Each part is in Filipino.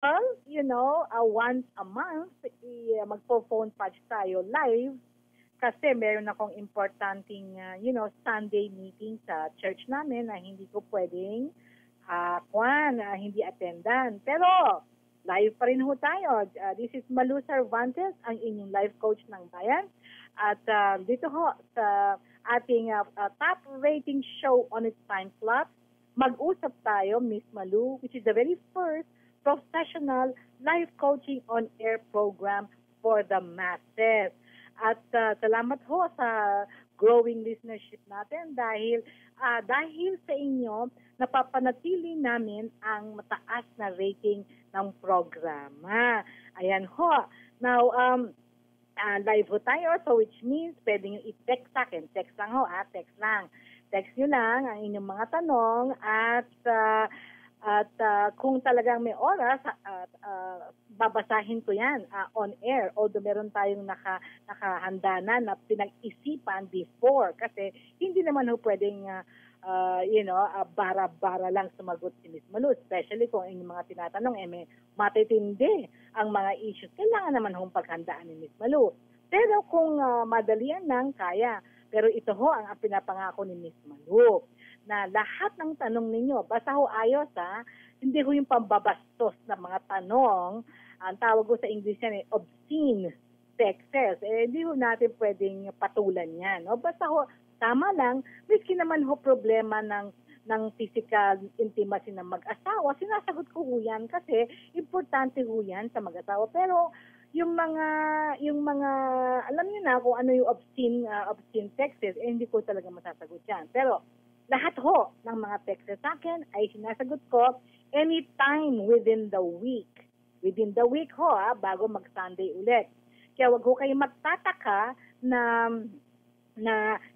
Well, once a month, magpo-phone patch tayo live kasi meron akong importanteng, Sunday meeting sa church namin na hindi ko pwedeng hindi attendan. Pero, live pa rin ho tayo. This is Malu Cervantes, ang inyong life coach ng bayan. At dito ho sa ating top rating show on its time slot, mag-usap tayo, Miss Malu, which is the very first professional life coaching on-air program for the masses. At salamat ho sa growing listenership natin dahil sa inyo, napapanatili namin ang mataas na rating ng programa. Ayan ho. Now, live ho tayo, so which means pwede nyo i-text sa akin. Text lang ho, text lang. Text nyo lang ang inyong mga tanong at kung talagang may oras, babasahin ko yan on air. Although meron tayong nakahanda na pinag-isipan before. Kasi hindi naman ho pwedeng, bara-bara lang sumagot si Miss Malu. Especially kung inyong mga tinatanong, may matitindi ang mga issues. Kailangan naman hong paghandaan ni Miss Malu. Pero kung madalian lang, kaya. Pero ito ho ang pinapangako ni Miss Malu na lahat ng tanong ninyo, basta ho ayos hindi ho yung pambabastos na mga tanong, ang tawag ko sa English yan obscene texts, hindi ho natin pwedeng patulan yan. No? Basta ho, tama lang, miski naman ho problema ng physical intimacy ng mag-asawa, sinasagot ko ho yan kasi importante ho yan sa mag-asawa. Pero yung mga alam niyo na kung ano yung obscene texts, hindi ko talaga masasagot yan. Pero lahat ho ng mga texts sa akin ay sinasagot ko anytime within the week. Within the week ho, bago mag-Sunday ulit. Kaya wag ho kayo magtataka na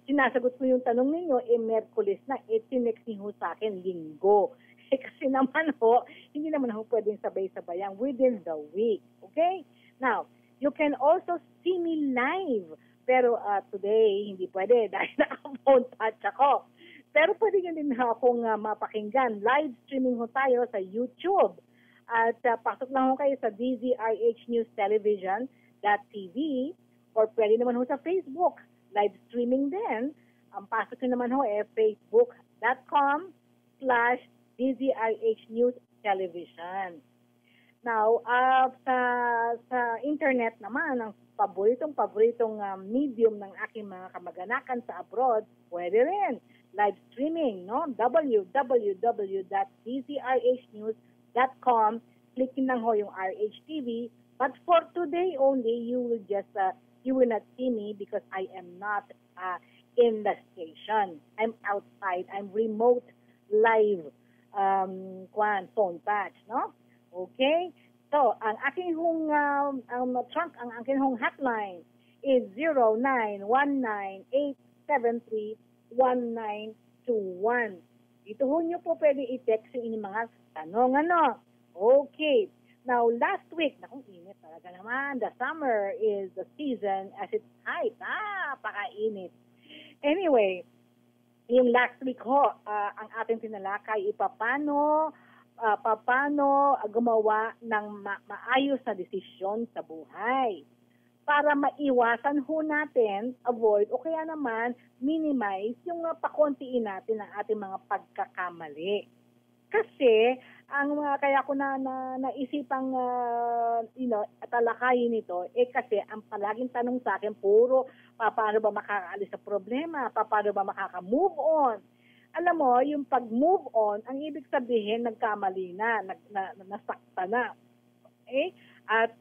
sinasagot ko yung tanong ninyo, Merkulis na, tinext niyo sa akin Linggo. Kasi naman ho, hindi naman ho pwedeng sabay-sabayang within the week. Okay? Now, you can also see me live. Pero today, hindi pwede dahil naka-phone touch ako. Pero pwede nyo din akong mapakinggan. Live streaming ho tayo sa YouTube. At pasok lang ho kayo sa DZRHNewsTelevision.tv or pwede naman ho sa Facebook. Live streaming din. Ang pasok nyo naman ho facebook.com/DZRHNewsTelevision. Now, sa internet naman, ang paboritong medium ng aking mga kamag-anakan sa abroad, pwede rin. Live streaming, no? www.dzrhnews.com. Clickin lang ho yung RHTV. But for today only, you will not see me because I am not in the station. I'm outside. I'm remote live phone patch, no? Okay? So, ang aking hong hotline is 0919-873-1921. Dito ho nyo po pwede i-text yung inyong mga tanong, Okay. Now, last week, init talaga naman. The summer is the season as it's height. Pakainit. Anyway, yung last week ho, ang ating tinalakay, paano gumawa ng maayos na desisyon sa buhay para maiwasan ho natin, avoid, o kaya naman minimize yung pakontiin natin ang ating mga pagkakamali. Kasi, kaya ko naisipang talakayin ito, kasi ang palaging tanong sa akin, puro, paano ba makakaalis sa problema? Paano ba makaka-move on? Alam mo, yung pag-move on, ang ibig sabihin, nagkamali na, nasakta na. Okay? At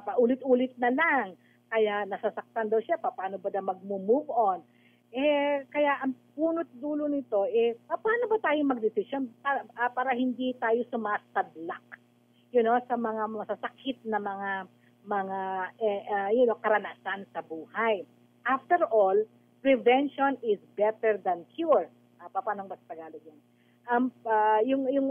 paulit-ulit na lang. Kaya nasasaktan daw siya, paano ba na mag-move on? Kaya ang punot dulo nito, paano ba tayo mag-decision para hindi tayo sumasadlak? Sa mga masasakit na mga karanasan sa buhay. After all, prevention is better than cure. Paano ba sa Tagalog yan?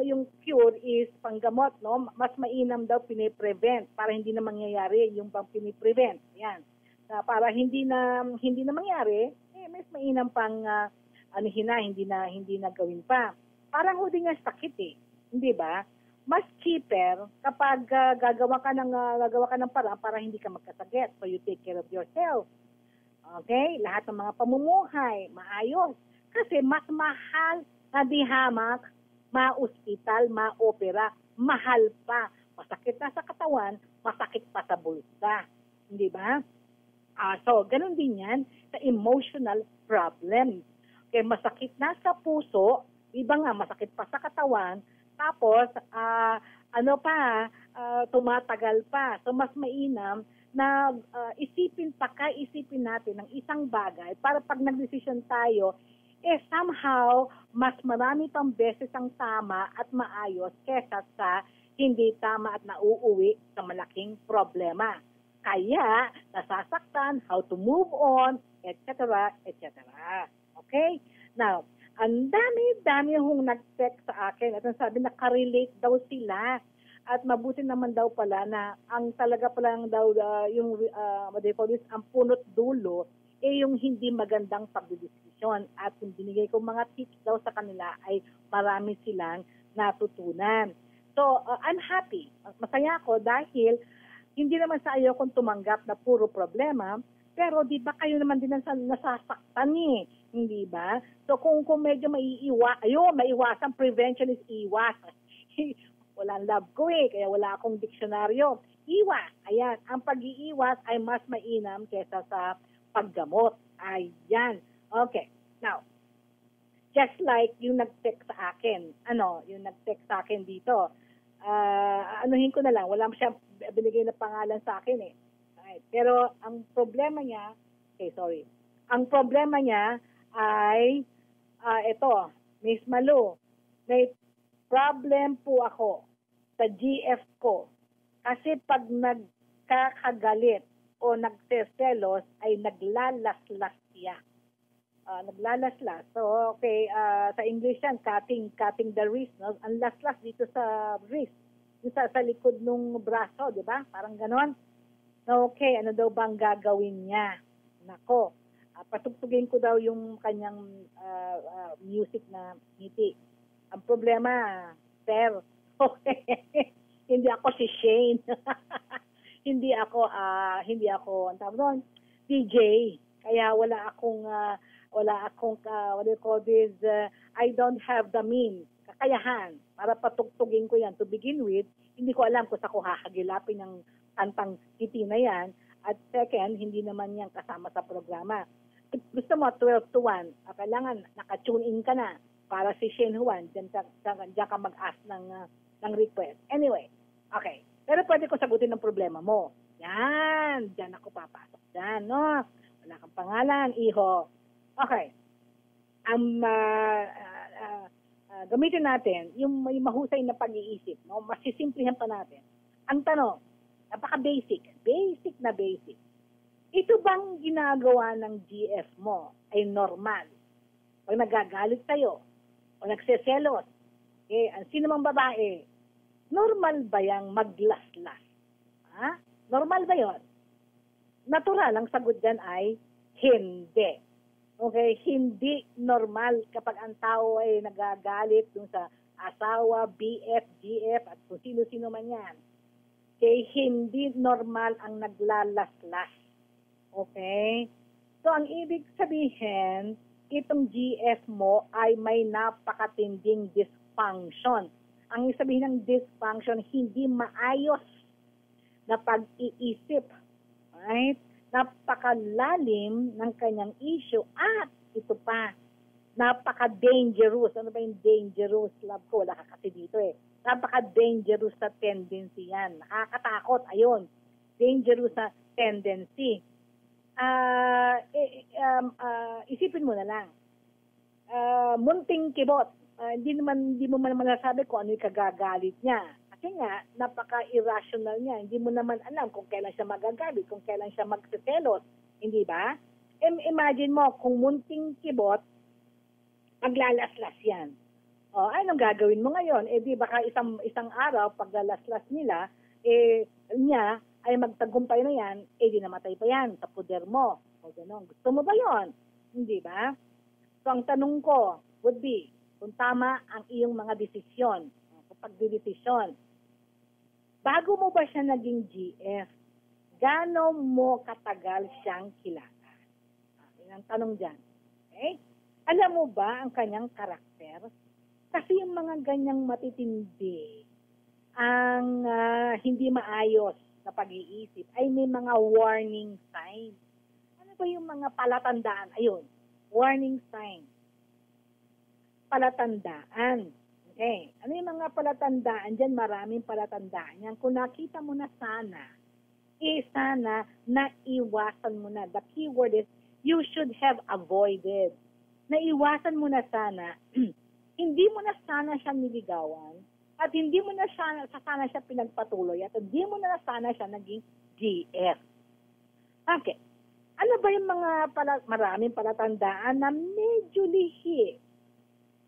Yung cure is panggamot, no? Mas mainam daw piniprevent para hindi na mangyayari yung pang piniprevent. Yan. Para hindi na mangyari, mas mainam pang hindi na gawin pa. Parang hindi nga sakit hindi ba? mas cheaper kapag gagawa ka ng paraan para hindi ka magkasakit. So you take care of yourself. Okay? Lahat ng mga pamumuhay, maayos. Kasi mas mahal na di hamak, ma-ospital, ma-opera, mahal pa. Masakit na sa katawan, masakit pa sa bulsa. Hindi ba? So, ganun din yan sa emotional problem. Okay, masakit na sa puso, iba nga, masakit pa sa katawan, tapos, tumatagal pa. So, mas mainam na isipin natin ng isang bagay para pag nagdesisyon tayo, somehow, mas marami pang beses ang tama at maayos kesa sa hindi tama at nauuwi sa malaking problema. Kaya, nasasaktan, how to move on, etc., etc. Okay? Now, ang dami-dami hong nag-text sa akin at ang sabi nakarelate daw sila at mabuti naman daw pala na ang talaga pala daw ang punot dulo yung hindi magandang pagdidiskusyon at kung binigay ko mga tips daw sa kanila ay marami silang natutunan. So, I'm happy. Masaya ako dahil hindi naman sa ayaw kong tumanggap na puro problema, pero di ba kayo naman din nasasaktan hindi ba? So kung medyo maiwasan, prevention is iwas. Walang love ko kaya wala akong diksyonaryo. Iwas, ayan, ang pag-iiwas ay mas mainam kesa sa paggamot. Ayan. Okay, now, just like yung nag-text sa akin, dito, anuhin ko na lang, wala siya binigay na pangalan sa akin Right. Pero ang problema niya, ang problema niya ay ito, Miss Malu, may problem po ako sa GF ko. Kasi pag nagkakagalit o nagseselos ay naglalaslas siya. Naglalaslas. So, okay, sa English yan, cutting the wrist. No? Ang laslas dito sa wrist. Sa likod ng braso, di ba? Parang ganon. Okay, ano daw bang gagawin niya? Nako, patugtugin ko daw yung kanyang music na ngiti. Ang problema, sir, okay, hindi ako si Shane. hindi ako, ang tawag doon, DJ. Kaya wala akong, what do you call this, I don't have the means, kakayahan, para patugtugin ko yan. To begin with, hindi ko alam kung sa ko hahagilapin ng kantang ngiti na yan. At second, hindi naman yan kasama sa programa. Gusto mo, 12 to 1, kailangan naka-tune in ka na para si Shane Juan, diyan ka mag-ask ng request. Anyway, okay. Pero pwede ko sagutin ng problema mo. Yan, diyan ako papasok. Diyan, no? Wala kang pangalan, iho. Okay. Gamitin natin yung may mahusay na pag-iisip. No? Masisimplihan pa natin. Ang tanong, napaka-basic. Basic na basic. Ito bang ginagawa ng GF mo ay normal? Pag nagagalit tayo o nagseselos, ang sino mang babae, normal ba yang maglaslas? Ha? Normal ba yon? Natural, ang sagot dyan ay hindi. Okay? Hindi normal kapag ang tao ay nagagalit dun sa asawa, BF, GF, at kung sino-sino man yan. Okay? Hindi normal ang naglalaslas. Okay? So, ang ibig sabihin, itong GF mo ay may napakatinding dysfunction. Ang ibig sabihin ng dysfunction, hindi maayos na pag-iisip. Right? Napakalalim ng kanyang issue at ito pa, napaka-dangerous. Ano ba yung dangerous? Love ko, wala ka kasi dito Napaka-dangerous sa tendency yan. Nakakatakot, ayun. Dangerous sa tendency. Isipin mo na lang. Munting kibot. Hindi mo man masasabi kung ano yung kagagalit niya. Kasi nga, napaka-irrational niya. Hindi mo naman alam kung kailan siya magagalit, kung kailan siya magsiselos. Hindi ba? Imagine mo, kung munting kibot, maglalaslas yan. Anong gagawin mo ngayon? Di baka isang araw, paglalaslas nila, niya, ay magtagumpay na yan, di namatay pa yan sa puder mo. O gano'n. Gusto mo ba yon? Hindi ba? So, ang tanong ko would be, kung tama ang iyong mga desisyon. pagdidesisyon. Bago mo ba siya naging GF, gaano mo katagal siyang kilala? Yan ang tanong dyan. Okay? Alam mo ba ang kanyang karakter? Kasi yung mga ganyang matitindi, ang hindi maayos na pag-iisip, ay may mga warning signs. Ano ba yung mga palatandaan? Ayun, warning signs. Palatandaan. Okay. Ano yung mga palatandaan dyan? Maraming palatandaan yan. Kung nakita mo na sana, sana naiwasan mo na. The key word is, you should have avoided. Naiwasan mo na sana, hindi mo na sana siya niligawan, at hindi mo na sana siya pinagpatuloy, at hindi mo na sana siya naging GF. Okay. Ano ba yung mga maraming palatandaan na medyo lihi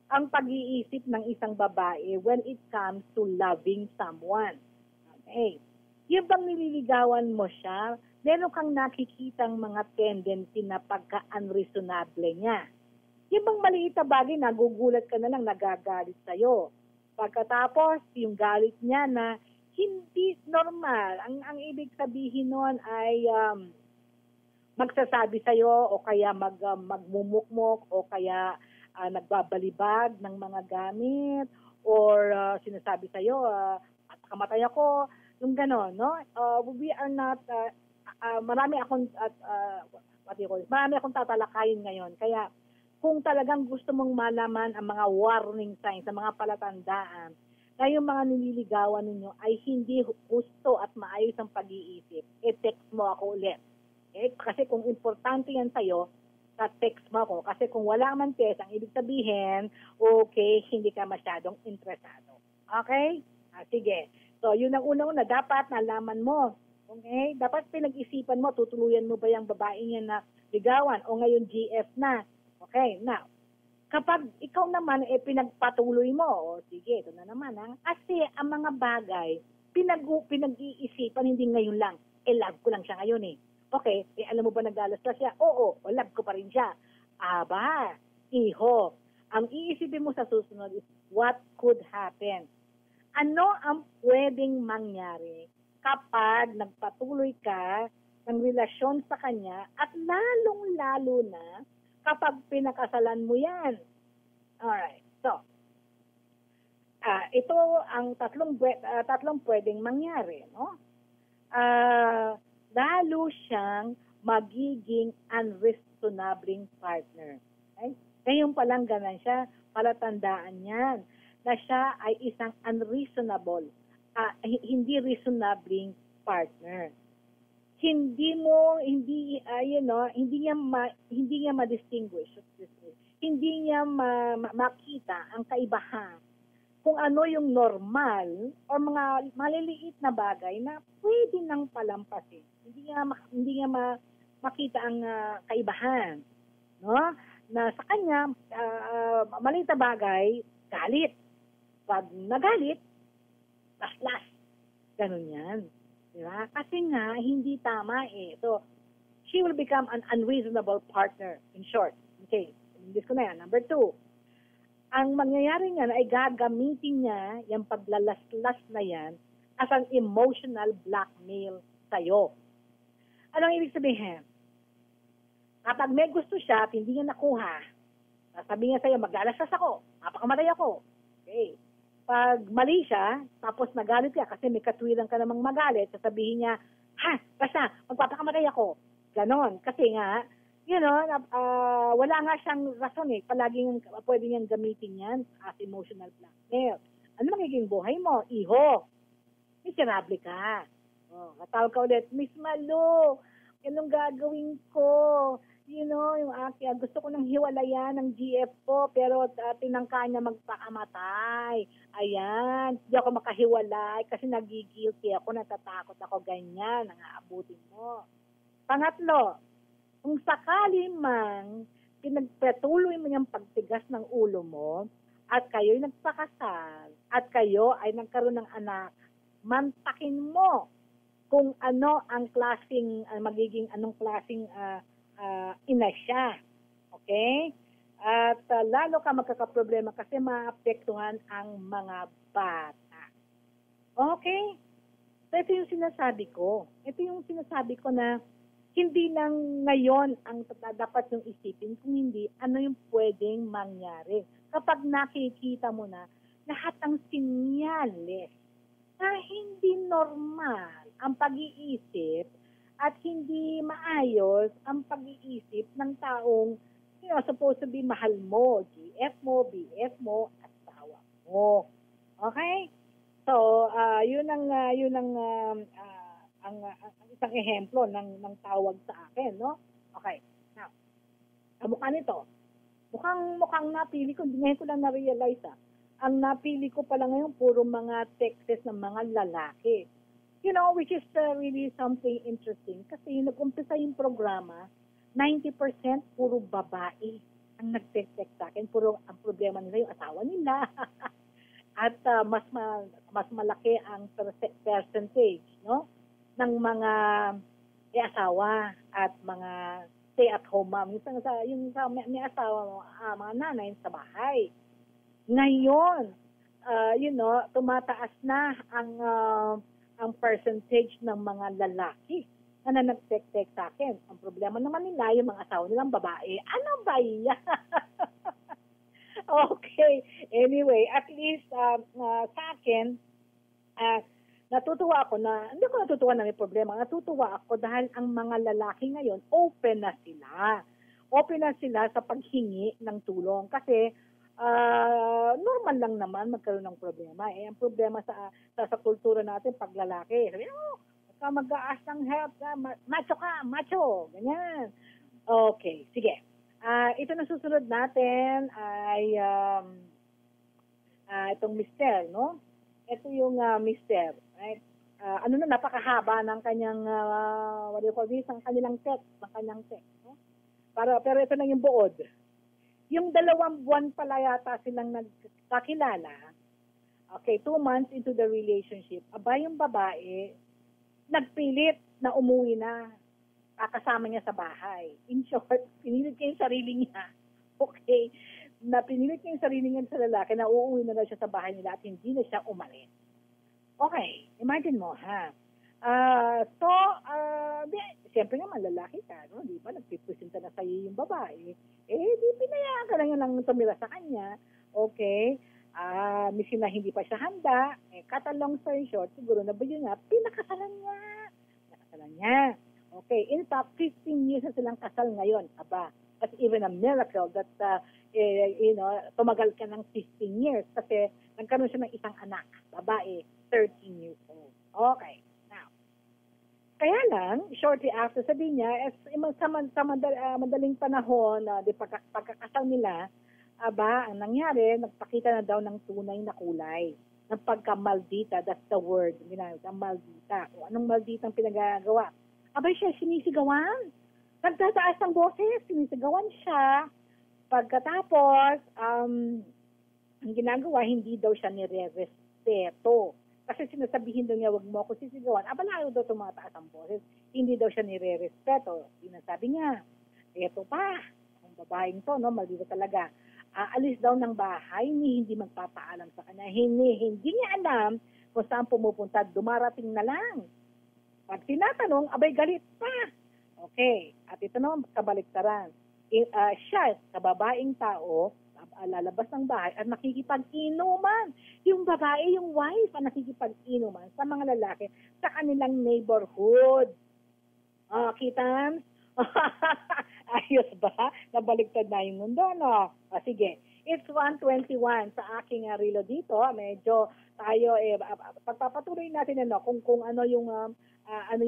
ang pag-iisip ng isang babae when it comes to loving someone? Okay. Yung bang nililigawan mo siya, meron kang nakikitang mga tendency na pagka-unreasonable niya. Yung bang maliit na bagay, nagugulat ka na lang, nagagalit sa'yo. Pagkatapos, yung galit niya na hindi normal. Ang ibig sabihin nun ay magsasabi sa'yo o kaya magmumukmok o kaya nagbabalibag ng mga gamit or sinasabi sa'yo, kamatay ako, yung gano'n, no? We are not, marami akong tatalakayin ngayon. Kaya kung talagang gusto mong malaman ang mga warning signs, ang mga palatandaan, na yung mga nililigawan ninyo ay hindi gusto at maayos ang pag-iisip, text mo ako ulit. Okay? Kasi kung importante yan sa'yo, text mo ako. Kasi kung wala man text, ang ibig sabihin, okay, hindi ka masyadong interesado. Okay? Sige. So, yun ang una-una, dapat nalaman mo. Okay? Dapat pinag-isipan mo, tutuluyan mo ba yung babae niya na ligawan o ngayon GF na. Okay, now, kapag ikaw naman pinagpatuloy mo, sige, ito na naman. Kasi ang mga bagay, pinag-iisipan, hindi ngayon lang. Love ko lang siya ngayon eh. Okay, alam mo ba naglalaslas siya? Oo, love ko pa rin siya. Aba, iho, ang iisipin mo sa susunod is what could happen. Ano ang pwedeng mangyari kapag nagpatuloy ka ng relasyon sa kanya at lalong-lalo na kapag pinakasalan mo yan. Alright. So, ito ang tatlong pwedeng mangyari, no? Lalo siyang magiging unreasonable partner. Okay? Ngayon pa lang ganun siya, palatandaan yan na siya ay isang unreasonable, hindi reasonable partner. Hindi niya ma-distinguish, hindi niya makita ang kaibahan kung ano yung normal o mga maliliit na bagay na pwede nang palampasin. Hindi niya makita ang kaibahan, no? Na sa kanya maliit na bagay, galit. Pag nagalit, laslas. Ganun yan. Diba? Kasi nga, hindi tama eh. So, she will become an unreasonable partner, in short. Okay, English ko na yan. Number 2, ang mangyayari nga ay gagamitin niya yung paglalaslas na yan as an emotional blackmail sa'yo. Anong ibig sabihin? Kapag may gusto siya at hindi niya nakuha, sasabihin niya sa'yo, maglalaslas ako, mapakamatay ako. Okay. Pag mali siya, tapos nagalit ka kasi may katwiran ka namang magalit, sasabihin niya, basta, magpapakamatay ako. Ganon. Kasi nga, wala nga siyang rason eh. Palaging pwede niyang gamitin yan as emotional blackmail. Ano magiging buhay mo? Iho. Miserable ka. Katawag ka ulit, Miss Malu, anong gagawin ko? Yung gusto ko nang hiwalayan ng GF ko, pero tinangka niya magpakamatay. Ayan, hindi ako makahiwalay kasi nagigilty ako, natatakot ako, ganyan, nangaabutin mo. Pangatlo, kung sakali mang pinagpatuloy mo yung pagtigas ng ulo mo at kayo'y nagpakasal at kayo ay nagkaroon ng anak, mantakin mo kung ano ang klaseng, magiging anong klaseng ina siya. Okay? At lalo ka magkakaproblema kasi maapektuhan ang mga bata. Okay? So ito yung sinasabi ko. Ito yung sinasabi ko na hindi lang ngayon ang dapat yung isipin, kung hindi, ano yung pwedeng mangyari. Kapag nakikita mo na lahat ng sinyales na hindi normal ang pag-iisip at hindi maayos ang pag-iisip ng taong supposed to be mahal mo, GF mo, BF mo, asawa mo. Okay? So, yun ang isang ehemplo ng tawag sa akin, no? Okay. Now, kamukha nito. Mukhang napili ko, ngayon ko lang na-realize, ang napili ko pala ngayon, puro mga texts ng mga lalaki. You know, which is really something interesting. Kasi nag-umpisa yung programa, 90% puro babae ang nag-text sa akin. Puro ang problema nila yung asawa nila. At mas malaki ang percentage, no, ng mga asawa at mga stay-at-home mom. Yung may asawa, mga nanay sa bahay. Ngayon, tumataas na ang percentage ng mga lalaki na nag-text sa akin. Ang problema naman nila, yung mga asawa nilang babae. Ano ba yan? Okay. Anyway, at least sa akin, natutuwa ako na, hindi ko natutuwa na may problema. Natutuwa ako dahil ang mga lalaki ngayon, open na sila. Open na sila sa paghingi ng tulong. Kasi, normal lang naman magkaroon ng problema. Ang problema sa kultura natin, pag lalaki, sabi, mag-aas ng help, macho, ganyan. Okay, sige. Ito na susunod natin ay itong mister, no? Ito yung mister, right? Napakahaba ng kanyang, what do you call this, ng kanilang text, no? Pero ito na yung buod. Yung 2 buwan pala yata silang nagkakilala, okay, 2 months into the relationship, yung babae, nagpilit na umuwi na, kasama niya sa bahay. In short, pinilit niya yung sarili niya. Okay? Pinilit niya yung sarili niya sa lalaki na uuwi na daw siya sa bahay nila at hindi na siya umalis. Okay. Imagine mo, ha? Siyempre naman, lalaki ka, no? Di ba? Nagpipresenta na sa'yo yung babae. Di pinayaan ka lang lang tumira sa kanya. Okay? Misin na hindi pa siya handa. Cut a long story short, siguro na ba yun nga, pinakasalan niya. Okay, in fact, 15 years na silang kasal ngayon. That's even a miracle that, tumagal ka ng 15 years kasi nagkaroon siya ng isang anak, babae, 13 years old. Okay, now, kaya lang, shortly after, sabi niya, sa madaling panahon, pagkakasal nila, ang nangyari, nagpakita na daw ng tunay na kulay. Ng pagka-maldita, that's the word, ang maldita. O anong maldita ang pinagagawa? Siya sinisigawan. Nagtataas ng boses, sinisigawan siya. Pagkatapos, ang ginagawa, hindi daw siya nire-respeto. Kasi sinasabihin daw niya, wag mo ako sisigawan. Lalo daw tumataas ang boses. Hindi daw siya nire-respeto. Sinasabi niya, eto pa, ang babaeng to, no, maldita talaga. Aalis daw ng bahay, hindi magpapaalam sa kanya. Hindi niya alam kung saan pumupunta. Dumarating na lang. Pag tinatanong, galit pa. Okay. At ito naman, kabaliktaran. Siya, sa babaeng tao, lalabas ng bahay at nakikipag-inuman. Yung babae, yung wife, ang nakikipag-inuman sa mga lalaki sa kanilang neighborhood. Kitans? Ayos ba? Nabaliktad na yung mundo, no? Sige. It's 1:21 sa aking relo dito. Medyo tayo, pagpapatuloy natin kung ano yung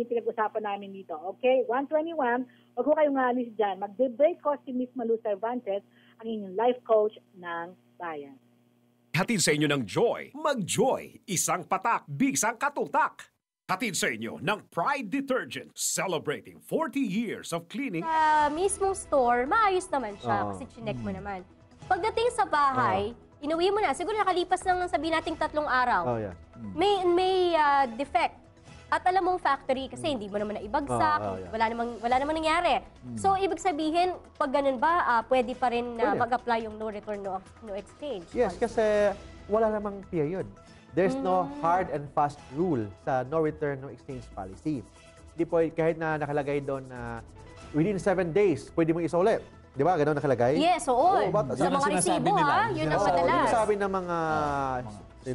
pinag-usapan namin dito. Okay? 1:21. Huwag ko kayong alis dyan. Mag-break ko si Miss Malu Cervantes, ang inyong life coach ng bayan. Hatid sa inyo ng Joy. Mag-Joy. Isang patak, bisang katutak. Hatid sa inyo ng Pride Detergent, celebrating 40 years of cleaning. Mismong store, maayos naman siya kasi chinek mo naman. Pagdating sa bahay, inuwi mo na. Siguro nakalipas lang ng sabihin nating 3 araw. Yeah. May defect. At alam mong factory kasi hindi mo naman naibagsak, wala namang nangyari. So, ibig sabihin, pag ganun ba, pwede pa rin mag-apply yung no return, no exchange? Yes, kasi wala namang period. There's no hard and fast rule sa no return, no exchange policy. Hindi po, kahit na nakalagay doon na within 7 days, pwede mong isole. Di ba? Ganun nakalagay? Yes, oo. Sa Yun ang mga sinasabi resibo, nila. Yun ang madalas. Yun sabi ng mga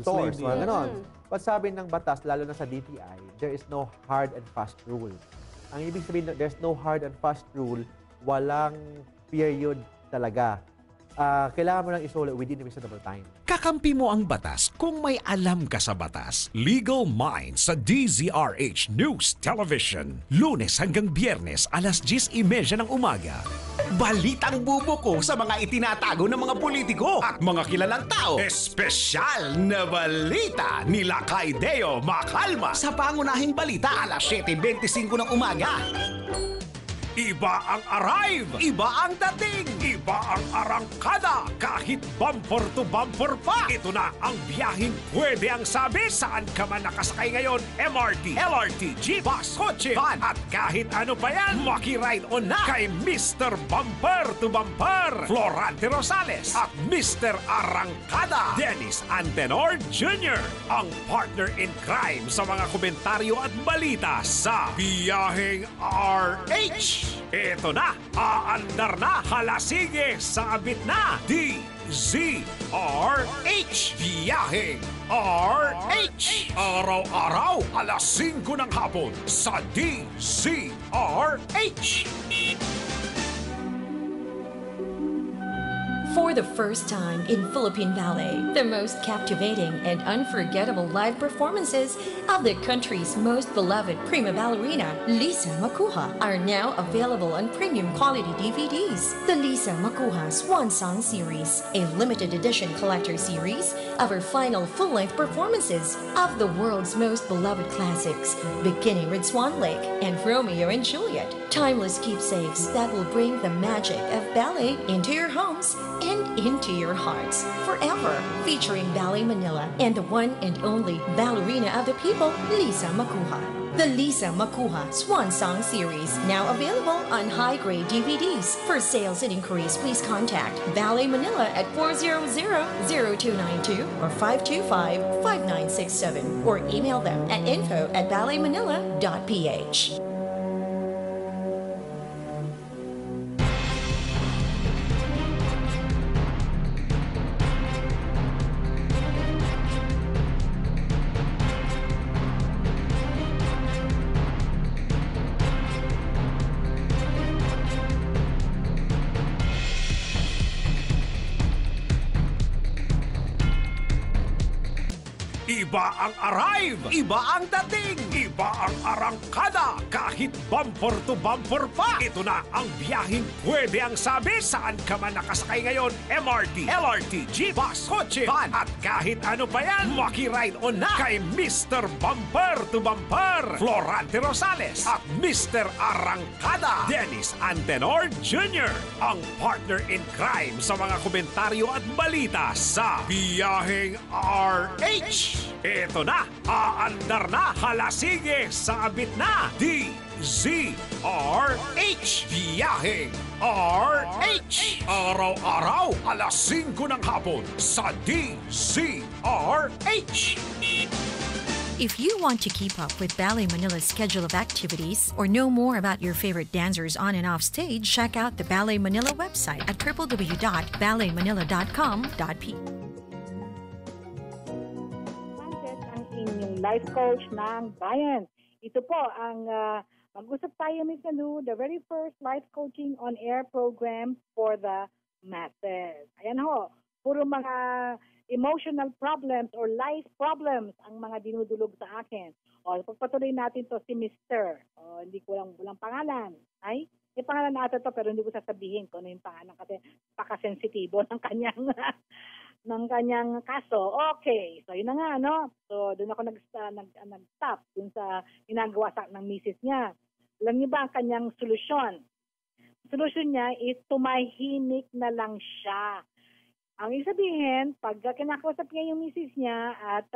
stores, mga ganon. Mm. But sabi ng batas, lalo na sa DTI, there is no hard and fast rule. Ang ibig sabihin, there's no hard and fast rule, walang period talaga. Kailangan mo lang isole within a reasonable time. Kakampi mo ang batas kung may alam ka sa batas. Legal Minds sa DZRH News Television. Lunes hanggang Biyernes, alas 10:30 ng umaga. Balitang bubuko sa mga itinatago ng mga politiko at mga kilalang tao. Espesyal na balita ni Lakay Deo Makalma sa pangunahing balita alas 7:25 ng umaga. Iba ang arrive, iba ang dating, iba ang arangkada, kahit bumper to bumper pa. Ito na ang biyaheng pwede ang sabi saan ka man nakasakay ngayon. MRT, LRT, jeep, bus, kotse, van, at kahit ano pa yan, makiride on na kay Mr. Bumper to Bumper, Florante Rosales at Mr. Arangkada, Dennis Antenor Jr., ang partner in crime sa mga komentaryo at balita sa Biyaheng RH. Ito na, aandar na, halasige, sabit na, DZRH, Biyaheng RH. Araw-araw, alas 5 ng hapon sa DZRH. For the first time in Philippine Ballet, the most captivating and unforgettable live performances of the country's most beloved prima ballerina, Lisa Makuha, are now available on premium quality DVDs. The Lisa Makuha Swan Song Series, a limited edition collector series of her final full-length performances of the world's most beloved classics, beginning with Swan Lake and Romeo and Juliet, timeless keepsakes that will bring the magic of ballet into your homes and into your hearts forever, featuring Ballet Manila and the one and only ballerina of the people, Lisa Makuha. The Lisa Makuha Swan Song Series, now available on high-grade DVDs. For sales and inquiries, please contact Ballet Manila at 400-0292 or 525-5967 or email them at info@balletmanila.ph. Iba ang arrive, iba ang dating, iba ang arangkada, kahit bumper to bumper pa. Ito na ang biyaheng pwede ang sabi saan ka man nakasakay ngayon. MRT, LRT, jeep, bus, kotse, van, at kahit ano pa yan, makiride on na kay Mr. Bumper to Bumper, Florante Rosales at Mr. Arangkada, Dennis Antenor Jr., ang partner in crime sa mga komentaryo at balita sa Biyaheng RH. Ito na, aandar na, halasige, sabit na, DZRH, Biyaheng RH. Araw-araw, alas 5 ng hapon sa DZRH. If you want to keep up with Ballet Manila's schedule of activities or know more about your favorite dancers on and off stage, check out the Ballet Manila website at www.balletmanila.com.ph. Ang inyong life coach ng bayan. Ito po ang mag-usap tayo, Ms. Nalu, the very first life coaching on-air program for the masses. Ayan ho, puro mga emotional problems or life problems ang mga dinudulog sa akin. O, pagpatuloy natin to si Mr. O, hindi ko walang pangalan. Ay, may pangalan natin to pero hindi ko sasabihin kung ano yung pangalan kasi pakasensitibo ng kanyang kaso. Okay, so yun na nga, no? So, doon ako nag-stop dun sa ginagawa ng misis niya. Alam niyo ba ang kanyang solusyon? Solusyon niya is tumahimik na lang siya. Ang ibig sabihin, pag kinakausap niya yung misis niya at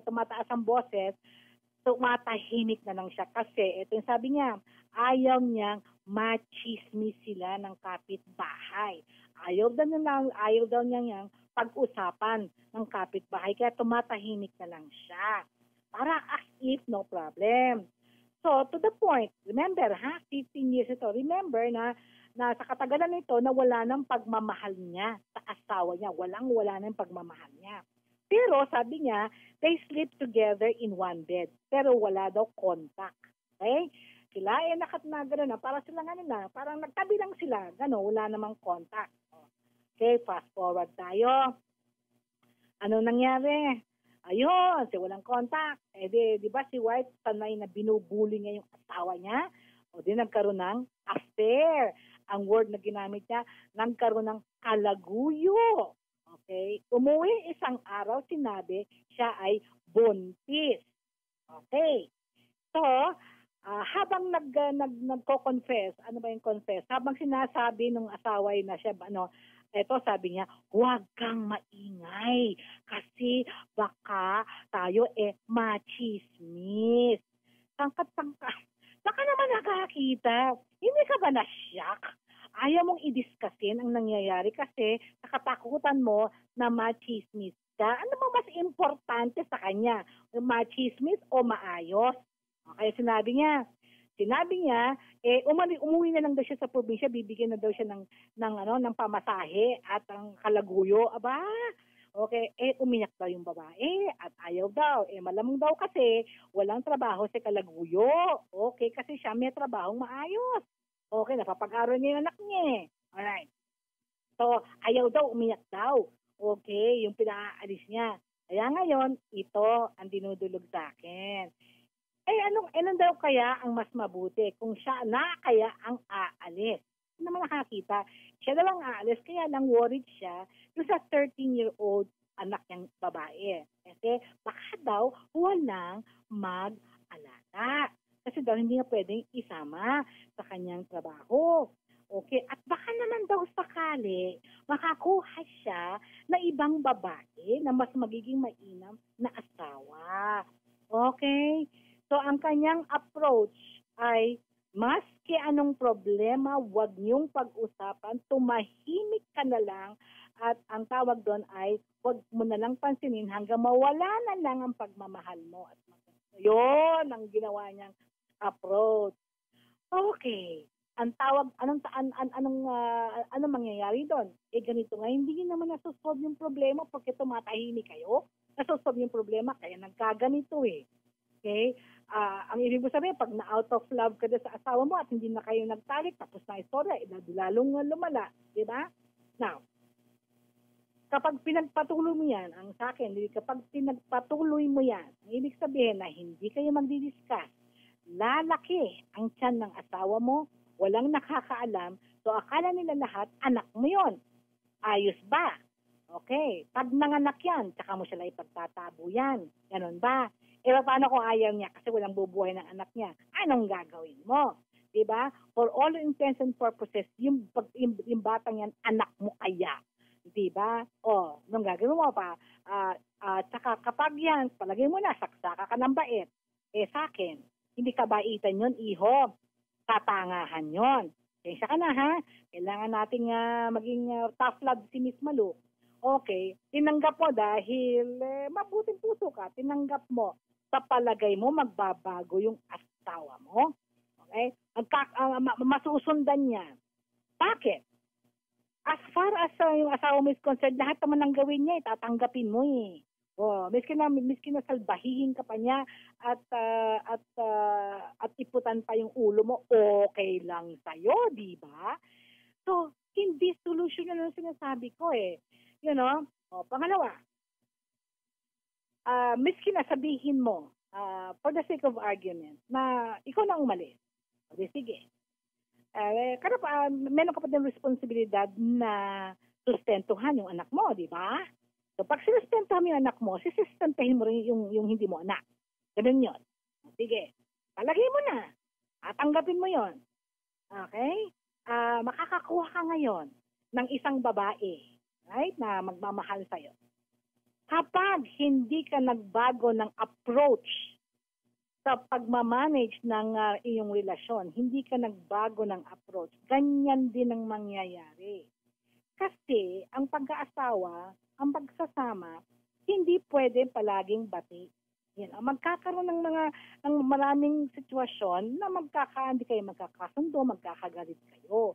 tumataas ang boses, tumatahimik na lang siya kasi ito yung sabi niya, ayaw niyang machismis sila ng kapitbahay. Ayaw daw niya niyang pag-usapan ng kapitbahay kaya tumatahimik na lang siya. Para as if no problem. So, to the point, remember, 15 years ito, remember na sa katagalan nito na wala ng pagmamahal niya sa asawa niya. Wala ng pagmamahal niya. Pero sabi niya, they sleep together in one bed. Pero wala daw contact. Okay? Sila gano'n na, para sila parang nagtabi lang sila. Gano'n, wala namang contact. Okay, fast forward tayo. Ano nangyari? Ayun, walang contact. Di ba si White sanay na binubuli niya yung asawa niya? O di nagkaroon ng affair. Ang word na ginamit niya, nagkaroon ng kalaguyo. Okay? Umuwi isang araw, sinabi, siya ay buntis. Okay? So, habang nagko-confess, ano ba yung confess? Habang sinasabi ng asawa na siya, eto sabi niya, huwag kang maingay kasi baka tayo machismis. Tangkat-tangkat. Baka naman nakakita. Hindi ka ba na-shock? Ayaw mong i-discussin ang nangyayari kasi nakatakutan mo na machismis ka. Ano ba mas importante sa kanya? Machismis o maayos? Okay, sinabi niya, umuwi na lang daw siya sa probinsya, bibigyan na daw siya ng pamasahe at ang kalaguyo. Aba, okay, umiyak daw yung babae at ayaw daw. Malamang daw kasi walang trabaho sa kalaguyo. Okay, kasi siya may trabahong maayos. Okay, napapag-aral niya yung anak niya. Alright. So, ayaw daw, umiyak daw. Okay, yung pinaalis niya. Kaya ngayon, ito ang dinudulog sa akin. Anong daw kaya ang mas mabuti kung siya na kaya ang aalis? Hindi naman nakakita. Siya daw ang aalis, kaya lang worried siya yung sa 13-year-old anak niyang babae. Kasi baka daw walang mag-alaga. Kasi daw hindi na pwedeng isama sa kanyang trabaho. Okay, at baka naman daw sakali makakuha siya na ibang babae na mas magiging mainam na asawa. Okay? So, ang kanyang approach ay, maski anong problema, huwag niyong pag-usapan, tumahimik ka na lang, at ang tawag doon ay, huwag mo na lang pansinin hanggang mawala na lang ang pagmamahal mo. At yun ang ginawa niyang approach. Okay. Ang tawag, anong mangyayari doon? Ganito nga, hindi naman nasusolve yung problema porque tumatahimik kayo. Nasusolve yung problema, kaya nagkaganito eh. Okay? Ang ibig sabihin, pag na-out of love ka sa asawa mo at hindi na kayo nagtalik, tapos na istorya, lalong lumala. Diba? Now, kapag pinagpatuloy mo yan, ang sa akin, kapag pinagpatuloy mo yan, ang ibig sabihin na hindi kayo magdidiscuss, lalaki ang tiyan ng asawa mo, walang nakakaalam, so akala nila lahat, anak mo yon. Ayos ba? Okay. Pag nanganak yan, tsaka mo sila ipagtatabo yan. Ganon ba? Paano kung ayaw niya kasi walang bubuhay ng anak niya? Anong gagawin mo? Diba? For all intents and purposes, yung batang yan, anak mo kaya. Diba? Anong gagawin mo pa? Tsaka kapag yan, palagay mo na, saksaka ka ng bait. Sa akin, hindi ka baitan yun, iho. Katangahan yun. Kaya ka na, ha? Kailangan nating maging tough love si Miss Malu. Okay, tinanggap mo dahil mabuting puso ka, tinanggap mo. Sa palagay mo, magbabago yung asawa mo. Okay? Masusundan niya. Bakit? As far as yung asawa mo is concerned, lahat naman ng gawin niya, tatanggapin mo eh. Miski na salbahihin ka pa niya at iputan pa yung ulo mo, okay lang sa'yo, di ba? So, hindi solution na sinasabi ko eh. You know? Pangalawa, miski na sabihin mo, for the sake of argument, na ikaw na umalis. Sige. Meron ka pa din responsibilidad na sustentuhan yung anak mo, di ba? So, pag sinustentuhan mo yung anak mo, sisustentahin mo rin yung hindi mo anak. Ganun yun. Sige. Palagay mo na. Tanggapin mo yon. Okay? Makakakuha ka ngayon ng isang babae, right, na magmamahal sa'yo. Kapag hindi ka nagbago ng approach sa pagmamanage ng iyong relasyon, hindi ka nagbago ng approach, ganyan din ang mangyayari. Kasi ang pag-aasawa, ang pagsasama, hindi pwede palaging bati. Magkakaroon ng maraming sitwasyon na hindi kayo magkakasundo, magkakagalit kayo.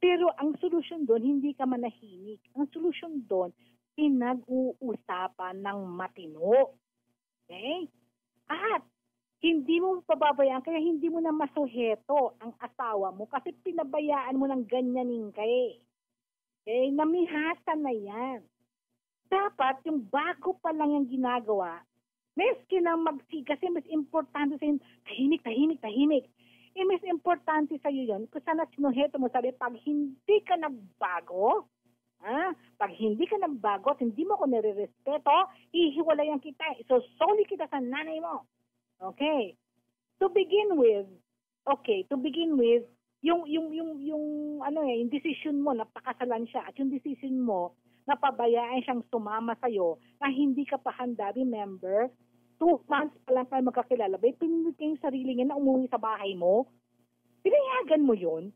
Pero ang solusyon doon, hindi ka manahimik. Ang solusyon doon, pinag-uusapan ng matino. Okay? At hindi mo pababayaan, kaya hindi mo na masuheto ang asawa mo kasi pinabayaan mo ng ganyanin kayo. Okay? Namihasa na yan. Dapat yung bago pa lang yung ginagawa, meski na kasi mas importante sa tahimik. Mas importante sa iyo yun, kung sana sinuheto mo, sabi, pag hindi ka nagbago, pag hindi ka nagbago at hindi mo ko nire-respeto, ihiwalayan kita, isosoli kita sa nanay mo. Okay. To begin with, yung decision mo, napakasalan siya, at yung decision mo, napabayaan siyang sumama sa'yo na hindi ka pa handa, remember, 2 months pa lang kayo magkakilala, pinilit kayong sarili niya na umuwi sa bahay mo, pinayagan mo yun.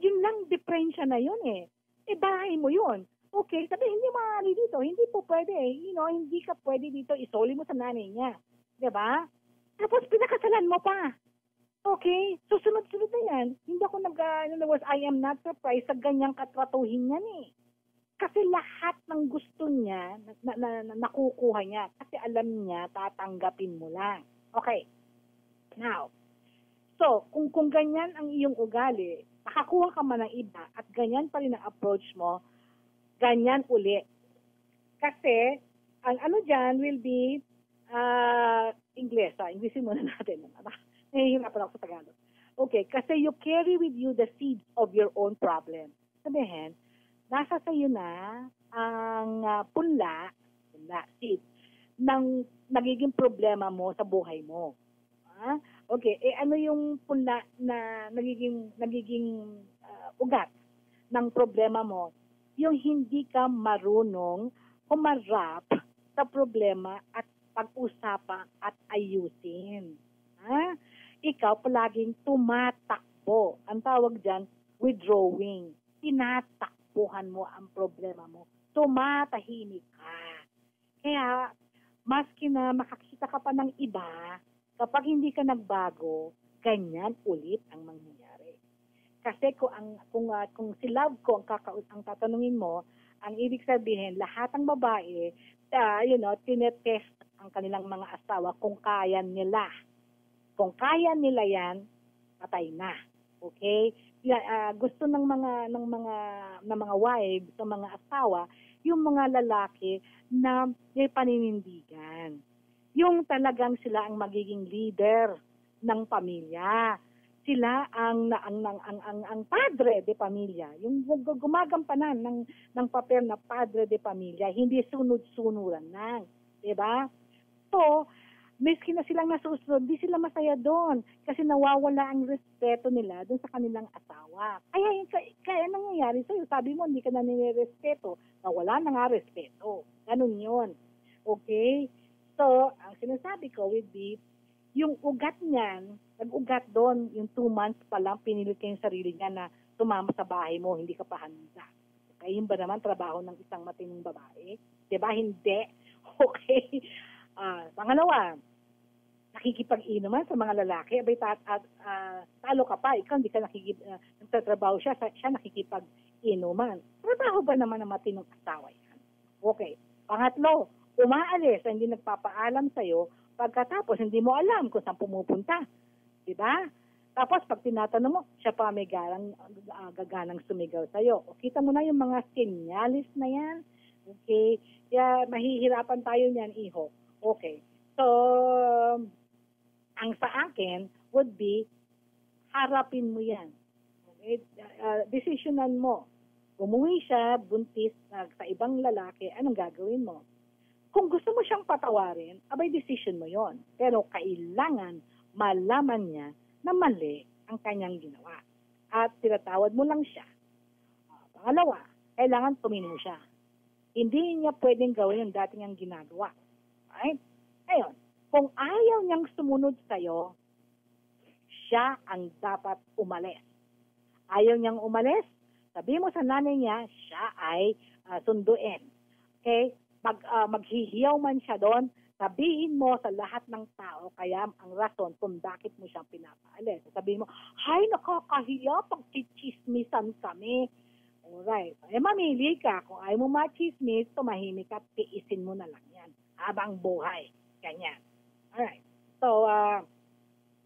Yun lang, diferensya na yun eh. Bahay mo yun. Okay, sabi, hindi maaari dito, hindi po pwede hindi ka pwede dito, isoli mo sa nanay niya. Diba? Tapos pinakasalan mo pa. Okay, so sunod-sunod na yan. Hindi ako I am not surprised sa ganyang katratuhin yan eh. Kasi lahat ng gusto niya, nakukuha niya. Kasi alam niya, tatanggapin mo lang. Okay. Now, so, kung ganyan ang iyong ugali, nakakuha ka man ng iba, at ganyan pa rin ang approach mo, ganyan uli. Kasi, ang dyan will be, English. Englishin muna natin. Nahihirapan ako sa Tagalog. Okay, kasi you carry with you the seeds of your own problem. Sabihin, nasa sayo na ang seed ng nagiging problema mo sa buhay mo. Okay, ano yung punla na nagiging ugat ng problema mo? Yung hindi ka marunong humarap sa problema at pag-usapan at ayusin. Ikaw palaging tumatakbo. Ang tawag dyan, withdrawing. Tinatakbuhan mo ang problema mo. Tumatahimik ka. Kaya, maski na makakita ka pa ng iba, kapag hindi ka nagbago, ganyan ulit ang mangyayari. Kasi kung si love ko ang tatanungin mo, ang ibig sabihin, lahat ng babae, tinetest ang kanilang mga asawa kung kaya nila. Kung kaya nila yan, patay na. Okay? Gusto ng mga wives, ng mga asawa, yung mga lalaki na may paninindigan. Yung talagang sila ang magiging leader ng pamilya. Sila ang padre de pamilya. Yung gumagampanan ng papel na padre de pamilya, hindi sunod-sunuran lang. Diba? So, miski na silang nasusunod, di sila masaya doon kasi nawawala ang respeto nila doon sa kanilang asawa. Kaya nangyayari sa'yo, sabi mo, hindi ka na nire-respeto, nawala na nga respeto. Ganun yun. Okay? So, ang sinasabi ko would be, yung ugat niyan, nag-ugat doon, yung 2 months pa lang, pinilit kayong sarili niya na tumama sa bahay mo, hindi ka pa handa. Okay? Yun ba naman trabaho ng isang matinong babae? Diba? Hindi. Okay? Pangalawa, nakikipag-inuman sa mga lalaki, abay talo ka pa, ikaw hindi ka nagtatrabaho siya nakikipag-inuman. Trabaho ba naman ng matinong asawa yan? Okay. Pangatlo, umaalis, hindi nagpapaalam sa'yo, pagkatapos hindi mo alam kung saan pumupunta. Diba? Tapos pag tinatanong mo, siya pa may gaganang sumigaw sa'yo. O, kita mo na yung mga sinyalis na yan. Okay? Kaya mahihirapan tayo niyan, iho. Okay. So, ang sa akin would be, harapin mo yan. Okay? Desisyonan mo. Umuwi siya, buntis, sa ibang lalaki, anong gagawin mo? Kung gusto mo siyang patawarin, abay decision mo yon. Pero kailangan malaman niya na mali ang kanyang ginawa. At tinatawad mo lang siya. Pangalawa, kailangan tumino siya. Hindi niya pwedeng gawin yung dating ang ginagawa. Right? Ayun. Kung ayaw niyang sumunod sa'yo, siya ang dapat umalis. Ayaw niyang umalis, sabi mo sa nanay niya, siya ay sunduin. Okay? Maghihiyaw man siya doon, sabihin mo sa lahat ng tao, kaya ang rason kung bakit mo siyang pinapaalis. Sabihin mo, hay, nakakahiya pag chichismisan kami. Alright. Mamili ka. Kung ayaw mo machismis, tumahimik ka, tiisin mo na lang yan. Habang buhay. Ganyan. Alright. So,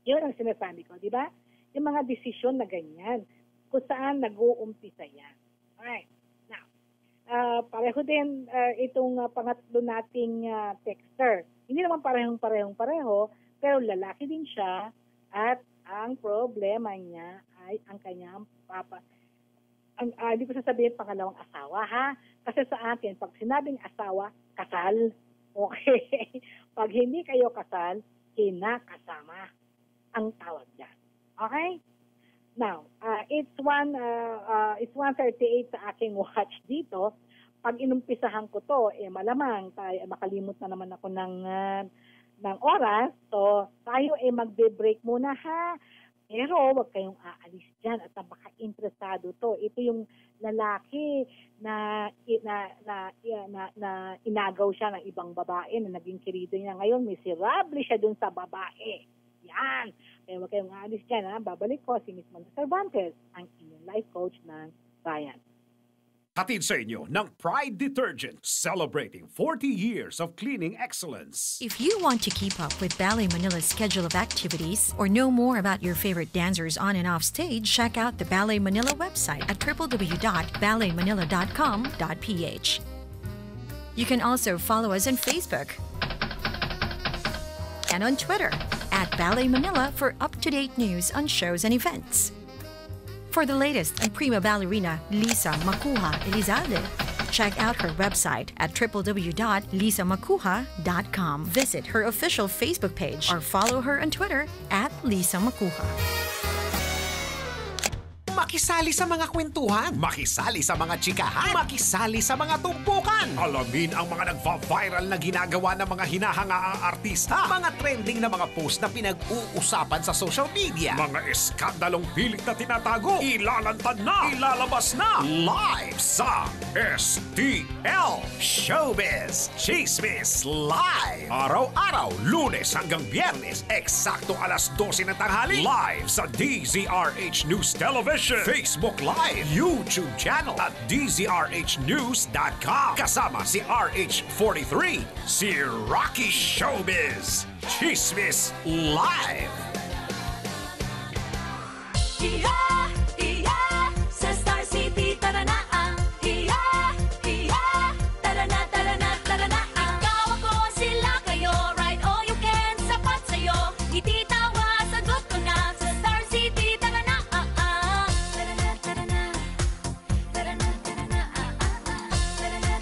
yun ang sinasabi ko, di ba? Yung mga desisyon na ganyan, kung saan nag-uumpisa yan. Alright. Now, pareho din itong pangatlo nating texter. Hindi naman pareho, pero lalaki din siya at ang problema niya ay ang kanyang papa. Hindi ko sasabihin pangalawang asawa, ha? Kasi sa akin, pag sinabing asawa, kasal. Okay? Pag hindi kayo kasal, kinakasama ang tawag dyan. Okay? Now, it's 1:38 sa aking watch dito. Pag inumpisahan ko to, malamang makalimot na naman ako ng oras. So, tayo magbe-break muna, ha? Pero wag kayong aalis dyan at baka interesado to. Ito yung lalaki na inagaw siya ng ibang babae na naging kirido niya. Ngayon, miserable siya dun sa babae. Yan. Kaya wag kayong aalis dyan, ha? Babalik ko si Ms. Manda Cervantes, ang inyong life coach ng bayan. Hatid sa inyo ng Pride Detergent, celebrating 40 years of cleaning excellence. If you want to keep up with Ballet Manila's schedule of activities or know more about your favorite dancers on and off stage, check out the Ballet Manila website at www.balletmanila.com.ph. You can also follow us on Facebook and on Twitter at Ballet Manila for up-to-date news on shows and events. For the latest on prima ballerina Lisa Makuha Elizalde, check out her website at www.lisamakuha.com. Visit her official Facebook page or follow her on Twitter at Lisa Makuha. Makisali sa mga kwentuhan, makisali sa mga chikahan, makisali sa mga tumpukan. Alamin ang mga nagva-viral na ginagawa ng mga hinahangaang artista, mga trending na mga post na pinag-uusapan sa social media, mga eskandalong pilit na tinatago, ilalantad na, ilalabas na, live sa STL Showbiz Chismis Live. Araw-araw, Lunes hanggang Biyernes, eksaktong alas 12 ng tanghali, live sa DZRH News Television, Facebook Live, YouTube channel at DZRHnews.com. Kasama si RH43, si Rocky Showbiz Chismis Live. Hiya, hiya, sa Star City, tara na ang hiya, hiya, tara na, tara na, tara na. Ikaw ako, sila kayo, ride all you can, sapat sa'yo, ititawa, sagot ko na, sa Star City, tara na, tara na, tara na, tara na, tara na, tara na, tara na,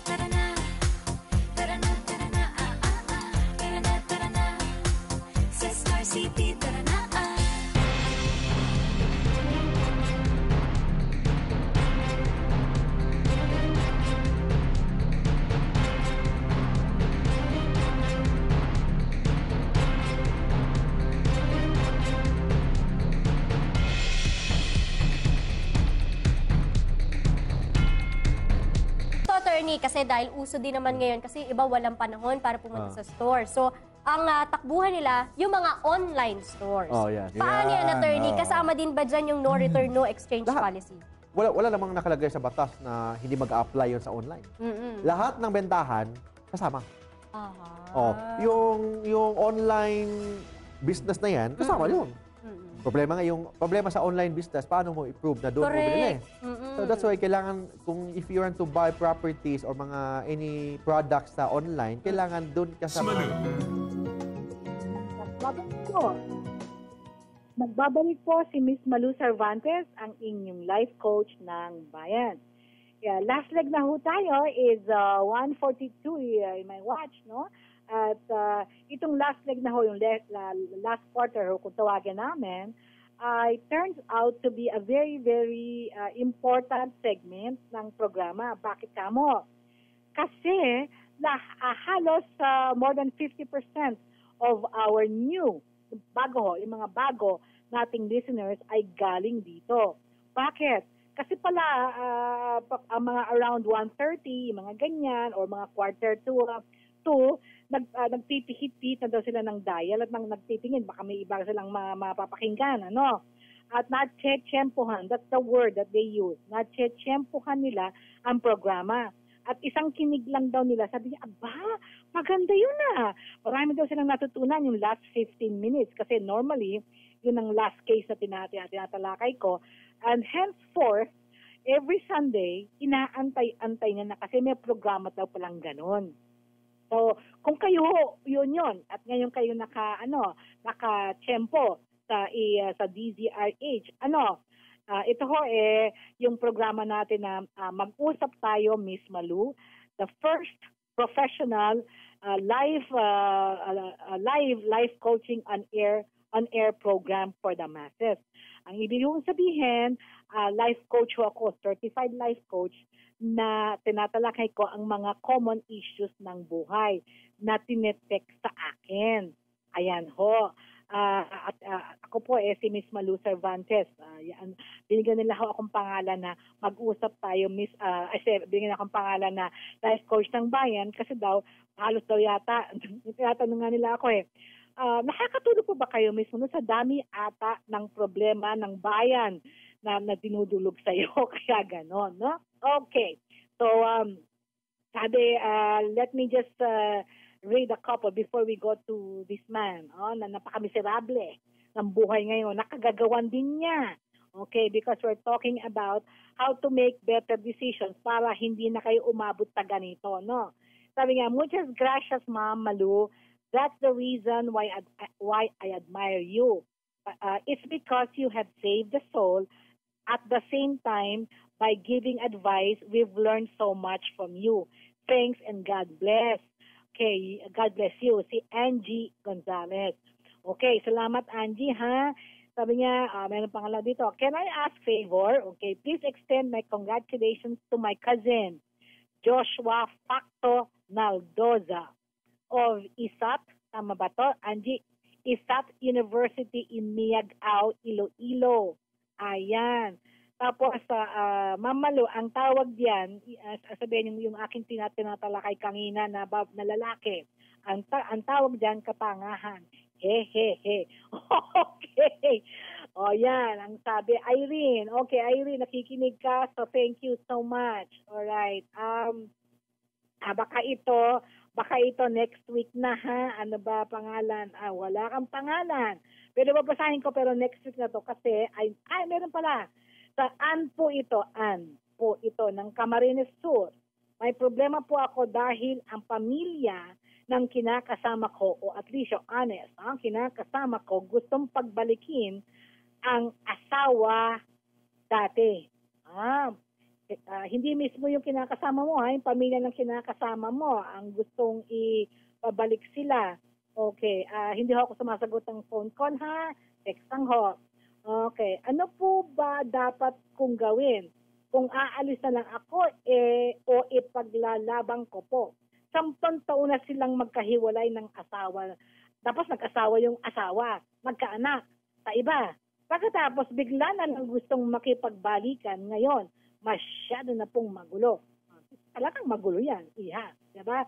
tara na, tara na, tara na, tara na, sa Star City, tara na. Attorney, kasi dahil uso din naman ngayon kasi iba walang panahon para pumunta sa store. So, ang takbuhan nila, yung mga online stores. Oh, yan. Paano yan, attorney? Kasama din ba dyan yung no return, no exchange Lahat. policy? Wala namang nakalagay sa batas na hindi mag-a-apply yun sa online. Lahat ng bentahan, kasama. Aha. Oh, yung online business na yan, kasama yun. Problema sa online business, paano mo i-prove na doon mo binili? So that's why kailangan, if you want to buy properties or any products sa online, kailangan doon ka sa Nagbabalik po si Ms. Malu Cervantes, ang inyong life coach ng bayan. Yeah, last leg na ho tayo is 1:42 in my watch, no? At itong last leg na ho, yung last quarter ho, kung tawagin namin, turns out to be a very, very important segment ng programa. Bakit kamo? Kasi halos more than 50% of our new, yung mga bago nating listeners ay galing dito. Bakit? Kasi pala, ang mga around 1:30, mga ganyan, or mga quarter to 2, nagtitihit-tihit na daw sila ng dial at nagtitingin, baka may iba silang mapapakinggan, ano? At natsyempohan, that's the word that they use, natsyempohan nila ang programa. At isang kinig lang daw nila, sabi niya, aba, maganda yun ah. Marami daw silang natutunan yung last 15 minutes kasi normally, yun ang last case na tinatalakay ko. And henceforth, every Sunday, inaantay-antay na kasi may programa daw palang ganun. So, kung kayo, yun. At ngayon kayo naka-tiyempo sa DZRH, ito ho yung programa natin na mag-usap tayo, Miss Malu, the first professional live coaching on air program for the masses. Ang ibig kong sabihin, life coach ho ako, certified life coach, na tinatalakay ko ang mga common issues ng buhay na tinetext sa akin. Ayan ho. Ako po si Miss Malu Cervantes. Binigyan nila ako akong pangalan na mag-usap tayo, binigyan akong pangalan na life coach ng bayan kasi daw, halos daw yata, tinatanong nga nila ako nakakatulog po ba kayo mismo sa dami ata ng problema ng bayan na dinudulog sa iyo? Kaya ganon, no? Okay. So, sabi, let me just read a couple before we go to this man na napakamiserable ng buhay ngayon. Nakagagawan din niya. Okay, because we're talking about how to make better decisions para hindi na kayo umabot sa ganito, no? Sabi nga, muchas gracias, Ma'am Malu. That's the reason why I admire you. It's because you have saved the soul. At the same time, by giving advice, we've learned so much from you. Thanks and God bless. Okay, God bless you. Si Angie Gonzalez. Okay, salamat Angie, ha? Sabi niya, mayroon pangalan dito. Can I ask favor? Okay, please extend my congratulations to my cousin, Joshua Facto Naldoza of ISAT. Tama ba to, Angie? ISAT University in Miagao, Iloilo. Ayan. Tapos, Ma'am Malu, ang tawag diyan, sabihin yung aking tinatalakay kanina na lalaki, ang tawag diyan kapangahan. He. Okay. O yan, ang sabi, Irene. Okay, Irene, nakikinig ka, so thank you so much. Alright. Baka ito next week na, ha? Ano ba pangalan? Wala kang pangalan. Pero babasahin ko, pero next week na to kasi, meron pala. Sa Ann po ito ng Camarines Sur. May problema po ako dahil ang pamilya ng kinakasama ko, o at least honest, ang kinakasama ko, gustong pagbalikin ang asawa dati. Hindi mismo yung kinakasama mo, yung pamilya ng kinakasama mo, ang gustong ipabalik sila. Okay, hindi ako sumasagot ng phone call, ha? Text lang ho. Okay, ano po ba dapat kong gawin? Kung aalis na lang ako, o ipaglalabang ko po. 10 taon na silang magkahiwalay ng asawa. Tapos nag-asawa yung asawa, magkaanak sa iba. Pagkatapos bigla na lang gustong makipagbalikan ngayon. Masyado na pong magulo. Talagang magulo yan, iha. Diba?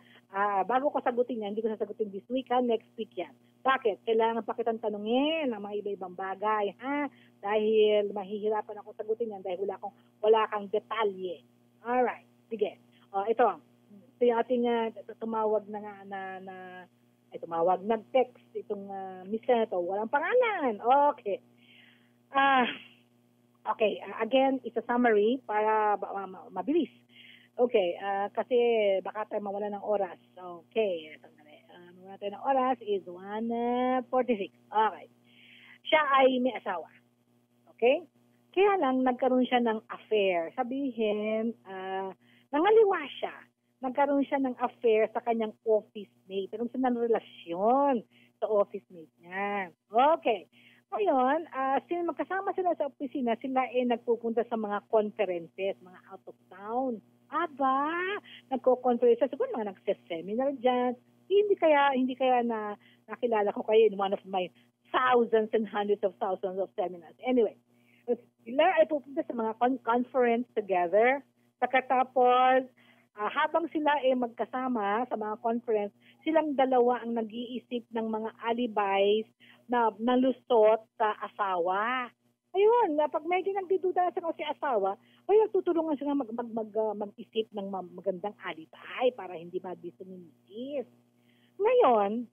Bago ko sagutin yan, hindi ko sasagutin this week, ha? Next week yan. Bakit? Kailangan pa kitang tanungin ang mga iba-ibang bagay, ha? Dahil mahihirapan ako sagutin yan dahil wala kang detalye. Alright, sige. Ito yung ating tumawag nag-text itong Miss Senator. Walang pangalan. Okay. Okay, again, it's a summary para mabilis. Okay, kasi baka tayo mawala ng oras. Okay, mawala tayo ng oras is 1:46. Okay. Siya ay may asawa. Okay? Kaya lang, nagkaroon siya ng affair. Sabihin, nangaliwa siya. Nagkaroon siya ng affair sa kanyang office mate. Nagkaroon siya ng relasyon sa office mate niya. Okay. Ngayon, magkasama sila sa opisina, sila nagpupunta sa mga conferences, mga out of town. Nagko-conference. Siguro mga nagse-seminar dyan, hindi kaya na nakilala ko kayo in one of my thousands and hundreds of thousands of seminars. Anyway, sila ay pupunta sa mga conference together. Pagkatapos, habang sila ay magkasama sa mga conference, silang dalawa ang nag-iisip ng mga alibis na nalusot sa asawa. Ayun, pag medyo nagdiduda sa si asawa, ay tutulungan sila mag-isip ng magandang alibi para hindi mabiso ni Mrs. Ngayon,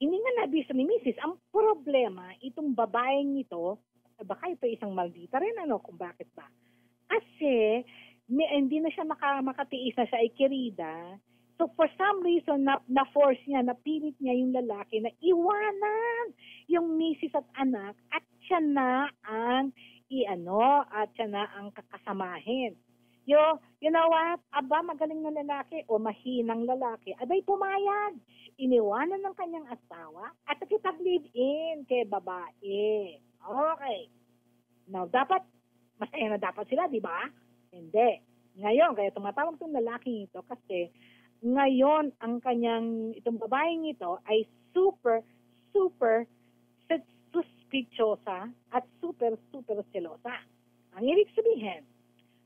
hindi nga nabiso ni Mrs. Ang problema, itong babaeng ito, baka ito isang maldita rin, kung bakit ba? Kasi, hindi na siya makatiis na siya ay kirida. So, for some reason, na-force niya, napilit niya yung lalaki na iwanan yung misis at anak at siya na ang kakasamahin. You know what? Aba, magaling na lalaki o mahinang lalaki. Abay, pumayag. Iniwanan ng kanyang asawa at nakipag-live-in kay babae. Okay. Now, masaya na dapat sila, di ba? Hindi. Ngayon, kaya tumatawag itong lalaking ito kasi ngayon itong babaeng ito ay super suspiciosa at super selosa. Ang ibig sabihin,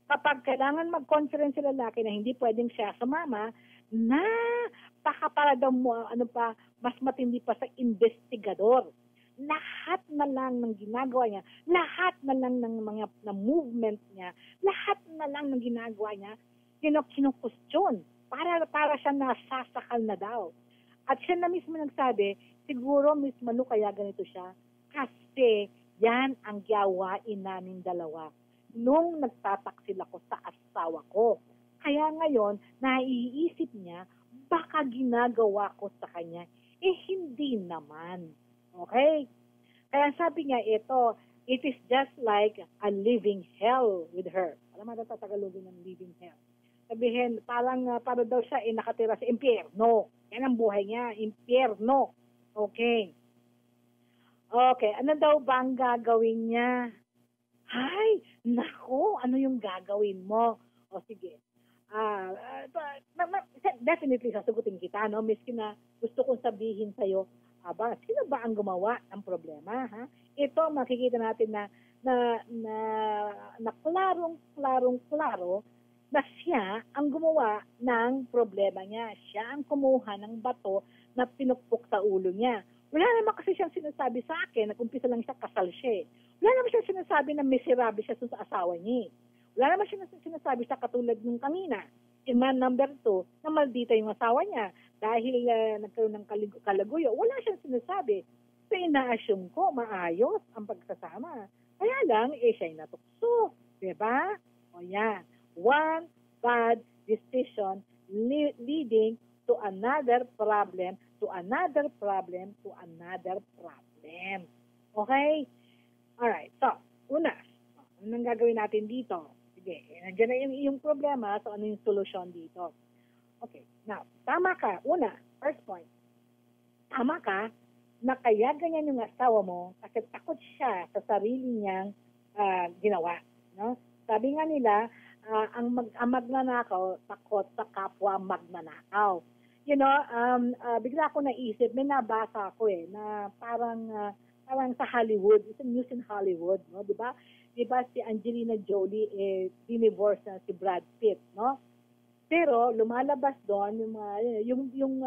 kapag kailangan mag-conference sa lalaki na hindi pwedeng siya sumama, napakaparada mo, mas matindi pa sa investigador. Lahat na lang ng ginagawa niya, lahat na lang ng mga movement niya, lahat na lang ng ginagawa niya, kinukustyon para siya nasasakal na daw. At siya na mismo nagsabi, siguro Miss Malu kaya ganito siya, kasi yan ang gawain namin dalawa nung nagtataksil ako sa asawa ko. Kaya ngayon, naiisip niya, baka ginagawa ko sa kanya. Hindi naman. Okay? Kaya sabi niya it is just like a living hell with her. Alam mo, Tagalogin ng living hell. Sabihin, para daw siya nakatira sa impyerno. Yan ang buhay niya, impyerno. Okay. Okay, ano daw ba ang gagawin niya? Hay, naku, ano yung gagawin mo? O sige. Definitely sasagutin kita, no? Miski na gusto kong sabihin sa'yo, sino ba ang gumawa ng problema? Ha? Ito, makikita natin na klarong-klaro na siya ang gumawa ng problema niya. Siya ang kumuha ng bato na pinukpok sa ulo niya. Wala naman kasi siyang sinasabi sa akin, nag-umpisa lang siya, kasal siya. Wala naman siyang sinasabi na miserable siya sa asawa niya. Wala naman siyang sinasabi sa katulad ng kanina. Man number 2, na maldita yung asawa niya dahil nagkaroon ng kalaguyo. Wala siyang sinasabi. So, ina-assume ko, maayos ang pagsasama. Kaya lang, siya'y natukso. Diba? O yan. One bad decision leading to another problem, to another problem, to another problem. Okay? Alright. So, una, anong gagawin natin dito? Sige, nandiyan na yung problema, so ano yung solution dito? Okay. Now, tama ka. Una, first point. Tama ka na kaya ganyan yung asawa mo kasi takot siya sa sarili niyang ginawa. No? Sabi nga nila, ang magnanakaw, takot sa kapwa magnanakaw. Bigla ako naisip, may nabasa ako na parang sa Hollywood, it's a news in Hollywood, no? 'Di ba? 'Di ba si Angelina Jolie divorce na si Brad Pitt, no? Pero lumalabas doon yung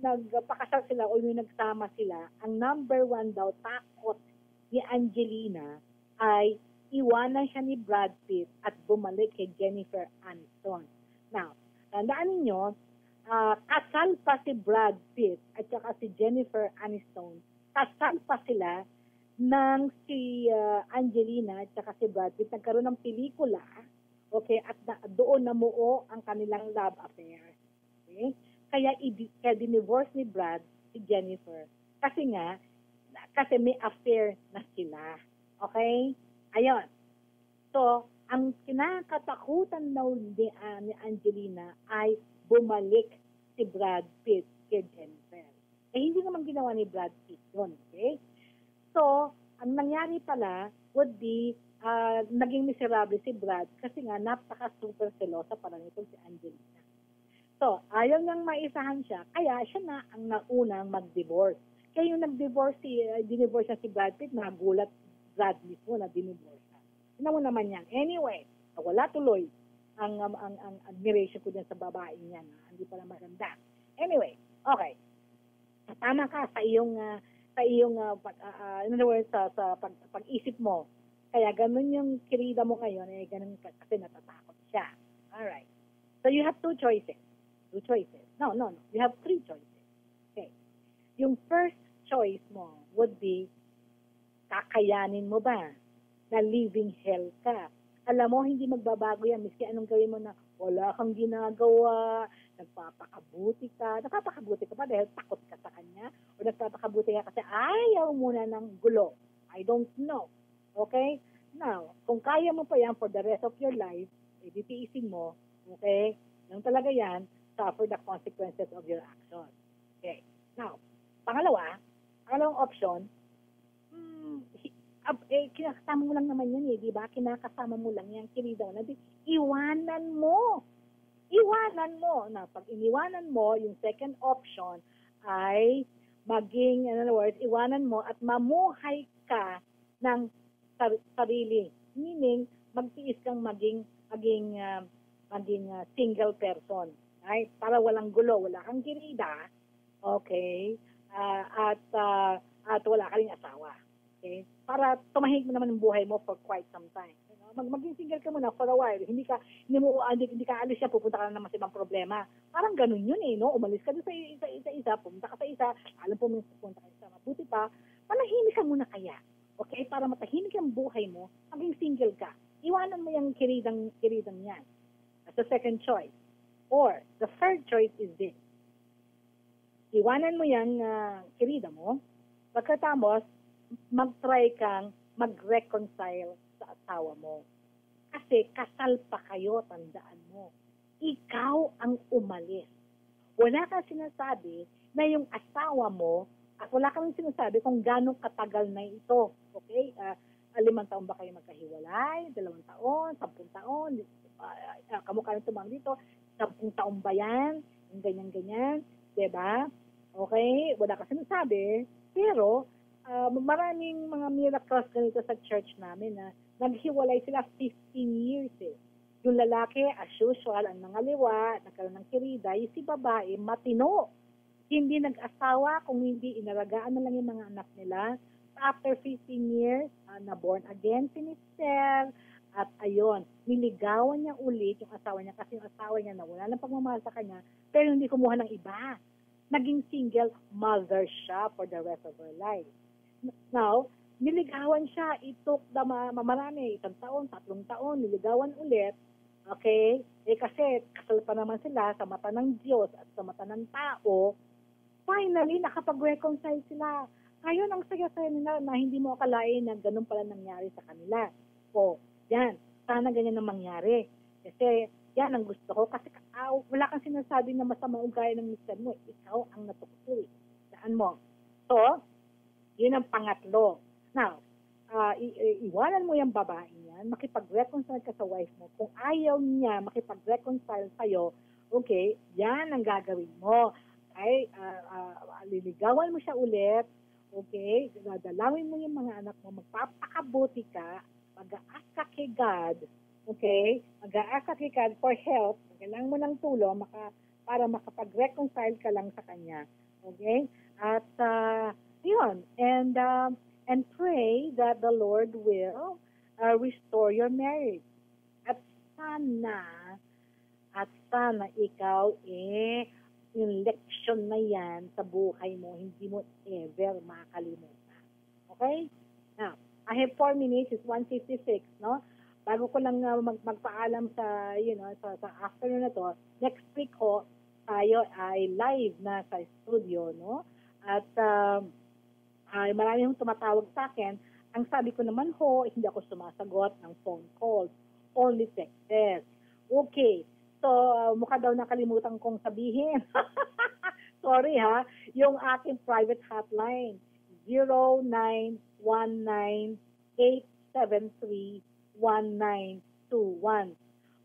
nagpakasal sila o yung nagsama sila, ang number 1 daw takot ni Angelina ay iwanan siya ni Brad Pitt at bumalik kay Jennifer Aniston. Now, tandaan ninyo, kasal pa si Brad Pitt at saka si Jennifer Aniston. Kasal pa sila ng si Angelina at saka si Brad Pitt. Nagkaroon ng pelikula, okay, at doon namuo ang kanilang love affair. Okay? Kaya dinivorce ni Brad si Jennifer. Kasi may affair na sila. Okay? Ayun. So, ang kinakatakutan daw ni Angelina ay bumalik si Brad Pitt kay Jennifer. Hindi naman ginawa ni Brad Pitt yun. Okay? So, ang nangyari pala would be naging miserable si Brad kasi nga napaka-super selosa para nito si Angelina. So, ayaw niyang maisahan siya, kaya siya na ang naunang mag-divorce. Kaya yung divorce siya si Brad Pitt, nagulat Brad mismo na dinivorce siya. Tignan mo naman yan. Anyway, wala tuloy ang admiration ko din sa babaeng yan. Hindi pala maganda. Anyway, okay. Tama ka sa iyong in other words, sa pag-isip mo. Kaya ganun yung kirida mo ngayon, ganun kasi natatakot siya. Alright. So you have two choices. No. You have three choices. Okay. Yung first choice mo would be, kakayanin mo ba na living hell ka? Alam mo, hindi magbabago yan. Miski anong gawin mo na wala kang ginagawa, nagpapakabuti ka pa dahil takot ka sa kanya, o nagpapakabuti ka kasi ayaw muna ng gulo. I don't know. Okay? Now, kung kaya mo pa yan for the rest of your life, titiisin mo, okay? Yung talaga yan, suffer the consequences of your actions. Okay. Now, pangalawang option, kinakasama mo lang naman yan di ba? Kinakasama mo lang yan, kirida mo. Iwanan mo. Na pag iniwanan mo, yung second option ay maging, in other words, iwanan mo at mamuhay ka ng sarili. Meaning, magtiis kang maging single person. Right? Para walang gulo, wala kang kirida, okay? At wala ka rin asawa. Okay? Para tumahig mo naman ang buhay mo for quite some time. You know? Maging single ka muna for a while. Hindi ka alis siya, pupunta ka na naman sa ibang problema. Parang ganun yun no? Umalis ka doon sa isa, pumunta ka sa isa, alam po mo pupunta ka sa isa. Mabuti pa, manahimik ka muna kaya. Okay? Para matahimik ang buhay mo, maging single ka. Iwanan mo yung kiridang yan. That's the second choice. Or, the third choice is this. Iwanan mo yung kirida mo, pagkatapos, mag-try kang mag-reconcile sa asawa mo. Kasi kasal pa kayo, tandaan mo. Ikaw ang umalis. Wala kang sinasabi na yung asawa mo, at wala kang sinasabi kung gano'ng katagal na ito. Okay? 5 taon ba kayo magkahiwalay? 2 taon? 10 taon? Kamukha nito mga dito. 10 taon ba yan? Ganyan-ganyan. Diba? Okay? Wala ka sinasabi. Pero, maraming mga miracles ganito sa church namin na naghiwalay sila 15 years Yung lalaki, as usual, ang nangaliwa, nagkaroon ng kirida, yung si babae, matino. Hindi nag-asawa, kung hindi, inalagaan na lang yung mga anak nila. After 15 years, na-born again si Mister. At ayun, niligawan niya ulit yung asawa niya kasi yung asawa niya na wala ng pagmamahal sa kanya, pero hindi kumuha ng iba. Naging single mother siya for the rest of her life. Now, niligawan siya, itok marami, 1 taon, 3 taon, niligawan ulit. Okay? Kasi kasal pa naman sila sa mata ng Diyos at sa mata ng tao. Finally, nakapag-reconcile sila. Ngayon, ang saya-saya nila na hindi mo akalain na ganun pala nangyari sa kanila. O, yan, sana ganyan ang mangyari. Kasi, yan ang gusto ko. Kasi wala kang sinasabi na masama ugaya ng mister mo. Ikaw ang natukso. Saan mo? So, yun ang pangatlo. Now, iwanan mo yung babae yan, makipag-reconcile ka sa wife mo. Kung ayaw niya makipag-reconcile sa'yo, okay, yan ang gagawin mo. Okay, liligawan mo siya ulit, okay, dadalawin mo yung mga anak mo, magpapakabuti ka, mag-a-ask ka kay God, okay, mag-a-ask ka kay God for help, kailangan mo ng tulong para makapag-reconcile ka lang sa kanya, okay, at yun, and pray that the Lord will restore your marriage. At sana ikaw yung leksyon na yan sa buhay mo, hindi mo ever makakalimutan. Okay? Now, I have 4 minutes, it's 1:56, no? Bago ko lang magpaalam sa, sa afternoon na to, next week ko, tayo ay live na sa studio, no? At marami yung tumatawag sa akin. Ang sabi ko naman hindi ako sumasagot ng phone calls, only texts. Okay. So, mukha daw nakalimutan kong sabihin. Sorry ha. Yung aking private hotline, 0919-873-1921.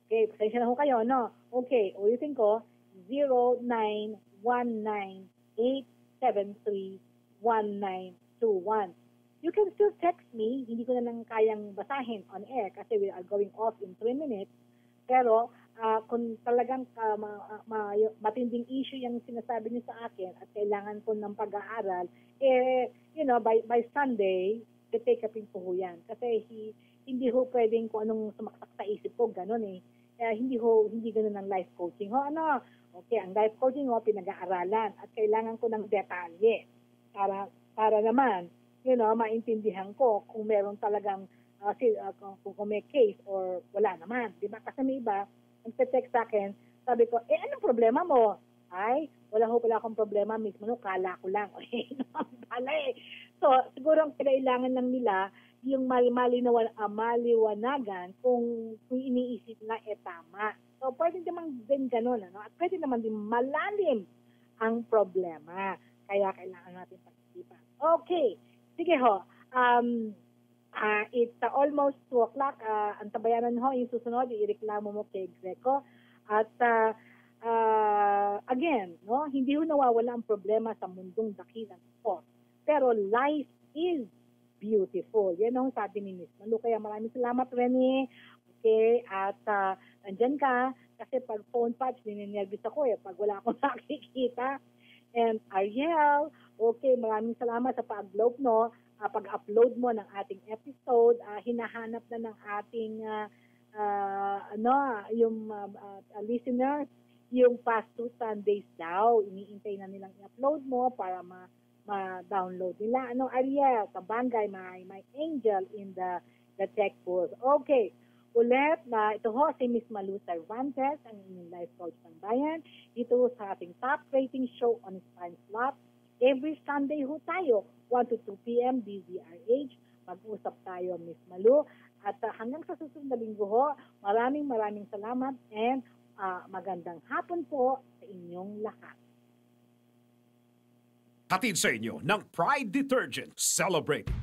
Okay, pasensya na ho kayo, no? Okay, ulitin ko, 0919-873-1921. You can still text me. Hindi ko na lang kayang basahin on air kasi we are going off in 3 minutes. Pero kung talagang matinding issue yung sinasabi niyo sa akin at kailangan ko ng pag-aaral, by Sunday, take upin ko ho yan. Kasi hindi ho pwedeng kung anong sumaksak sa isip ko, gano'n eh. Hindi gano'n ang life coaching ho. Okay, ang life coaching ho, pinag-aaralan at kailangan ko ng detalye para naman, maintindihan ko kung meron talagang kung may case or wala naman. Diba? Kasi may iba, nagte-text sa akin, sabi ko, anong problema mo? Ay, wala akong problema, mismo kala ko lang. Pala eh. So, siguro ang kailangan lang nila, yung maliwanagan kung iniisip na tama. So, pwede naman din ganun, at pwede naman din malalim ang problema. Kaya kailangan natin pag-isipan. Okay, sige ho. It's almost 2 o'clock. Ang tabayanan ho, yung susunod, ireklamo mo kay Greco. At again, hindi ho nawawala ang problema sa mundong dakilang ito. Pero life is beautiful. Yan ang sabi ni Miss Malu. Kaya maraming salamat, Rene. Okay, at nandyan ka. Kasi pag phone patch, ninervous ako pag wala akong nakikita. And Ariel, okay, maraming salamat sa pag-upload mo ng ating episode. Hinahanap na ng ating listeners yung past 2 Sundays daw. Iniintay na nilang i-upload mo para ma-download nila. Ariel, kabangay, my angel in the tech booth. Okay. Ulit na ito ho si Miss Malu Cervantes, ang inyong life coach ng bayan. Ito sa ating top rating show on Time Slot. Every Sunday ho tayo, 1 to 2 p.m. DZRH. Mag-usap tayo, Miss Malu. At hanggang sa susunod na linggo ho, maraming salamat and magandang hapon po sa inyong lahat. Hatid sa inyo ng Pride Detergent. Celebrate!